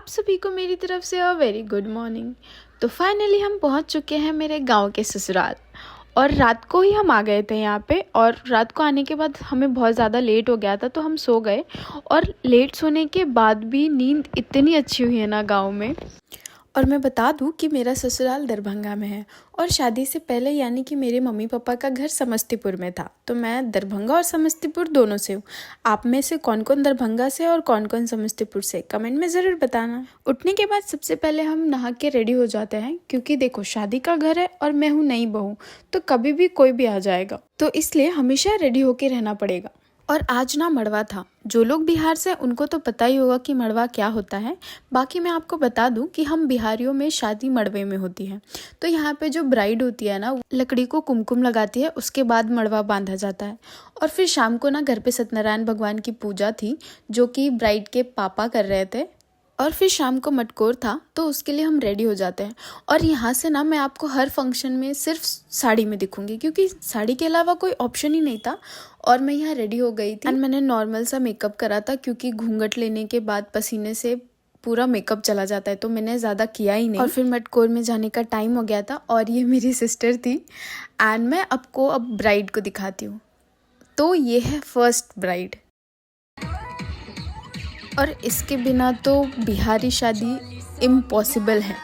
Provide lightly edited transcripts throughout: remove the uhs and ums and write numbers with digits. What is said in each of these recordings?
आप सभी को मेरी तरफ से अ वेरी गुड मॉर्निंग। तो फाइनली हम पहुंच चुके हैं मेरे गांव के ससुराल। और रात को ही हम आ गए थे यहाँ पे, और रात को आने के बाद हमें बहुत ज़्यादा लेट हो गया था तो हम सो गए। और लेट सोने के बाद भी नींद इतनी अच्छी हुई है ना गांव में। और मैं बता दूं कि मेरा ससुराल दरभंगा में है, और शादी से पहले यानी कि मेरे मम्मी पापा का घर समस्तीपुर में था। तो मैं दरभंगा और समस्तीपुर दोनों से हूँ। आप में से कौन कौन दरभंगा से और कौन कौन समस्तीपुर से, कमेंट में ज़रूर बताना। उठने के बाद सबसे पहले हम नहा के रेडी हो जाते हैं, क्योंकि देखो शादी का घर है और मैं हूँ नई बहू, तो कभी भी कोई भी आ जाएगा, तो इसलिए हमेशा रेडी होके रहना पड़ेगा। और आज ना मड़वा था। जो लोग बिहार से उनको तो पता ही होगा कि मड़वा क्या होता है। बाकी मैं आपको बता दूं कि हम बिहारियों में शादी मड़वे में होती है। तो यहाँ पे जो ब्राइड होती है ना, लकड़ी को कुमकुम लगाती है, उसके बाद मड़वा बांधा जाता है। और फिर शाम को ना घर पे सत्यनारायण भगवान की पूजा थी, जो कि ब्राइड के पापा कर रहे थे। और फिर शाम को मटकोर था, तो उसके लिए हम रेडी हो जाते हैं। और यहाँ से ना मैं आपको हर फंक्शन में सिर्फ साड़ी में दिखूंगी, क्योंकि साड़ी के अलावा कोई ऑप्शन ही नहीं था। और मैं यहाँ रेडी हो गई थी, और मैंने नॉर्मल सा मेकअप करा था, क्योंकि घूंघट लेने के बाद पसीने से पूरा मेकअप चला जाता है, तो मैंने ज़्यादा किया ही नहीं। और फिर मटकोर में जाने का टाइम हो गया था, और ये मेरी सिस्टर थी। एंड मैं आपको अब ब्राइड को दिखाती हूँ। तो ये है फर्स्ट ब्राइड, और इसके बिना तो बिहारी शादी इम्पॉसिबल है।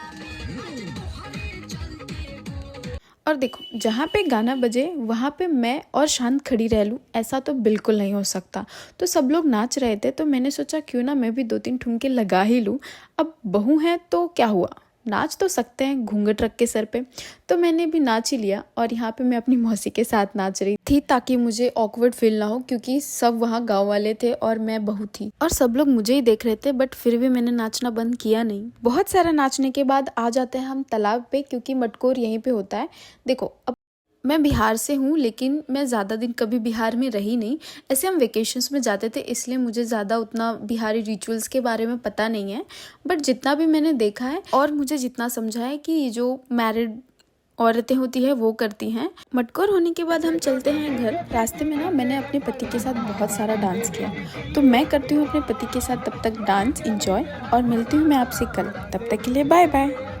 और देखो, जहाँ पे गाना बजे वहाँ पे मैं और शांत खड़ी रह लूँ, ऐसा तो बिल्कुल नहीं हो सकता। तो सब लोग नाच रहे थे, तो मैंने सोचा क्यों ना मैं भी 2-3 ठुमके लगा ही लूँ। अब बहू है तो क्या हुआ, नाच तो सकते हैं घूंघट रख के सर पे। तो मैंने भी नाच ही लिया, और यहाँ पे मैं अपनी मौसी के साथ नाच रही थी, ताकि मुझे ऑकवर्ड फील ना हो, क्योंकि सब वहाँ गांव वाले थे और मैं बहू थी, और सब लोग मुझे ही देख रहे थे। बट फिर भी मैंने नाचना बंद किया नहीं। बहुत सारा नाचने के बाद आ जाते हैं हम तालाब पे, क्योंकि मटकोर यहीं पे होता है। देखो, अब मैं बिहार से हूँ, लेकिन मैं ज़्यादा दिन कभी बिहार में रही नहीं। ऐसे हम वेकेशंस में जाते थे, इसलिए मुझे ज़्यादा उतना बिहारी रिचुअल्स के बारे में पता नहीं है। बट जितना भी मैंने देखा है और मुझे जितना समझा है कि ये जो मैरिड औरतें होती है वो करती हैं। मटकोर होने के बाद हम चलते हैं घर। रास्ते में ना मैंने अपने पति के साथ बहुत सारा डांस किया, तो मैं करती हूँ अपने पति के साथ तब तक डांस इंजॉय, और मिलती हूँ मैं आपसे कल। तब तक के लिए बाय बाय।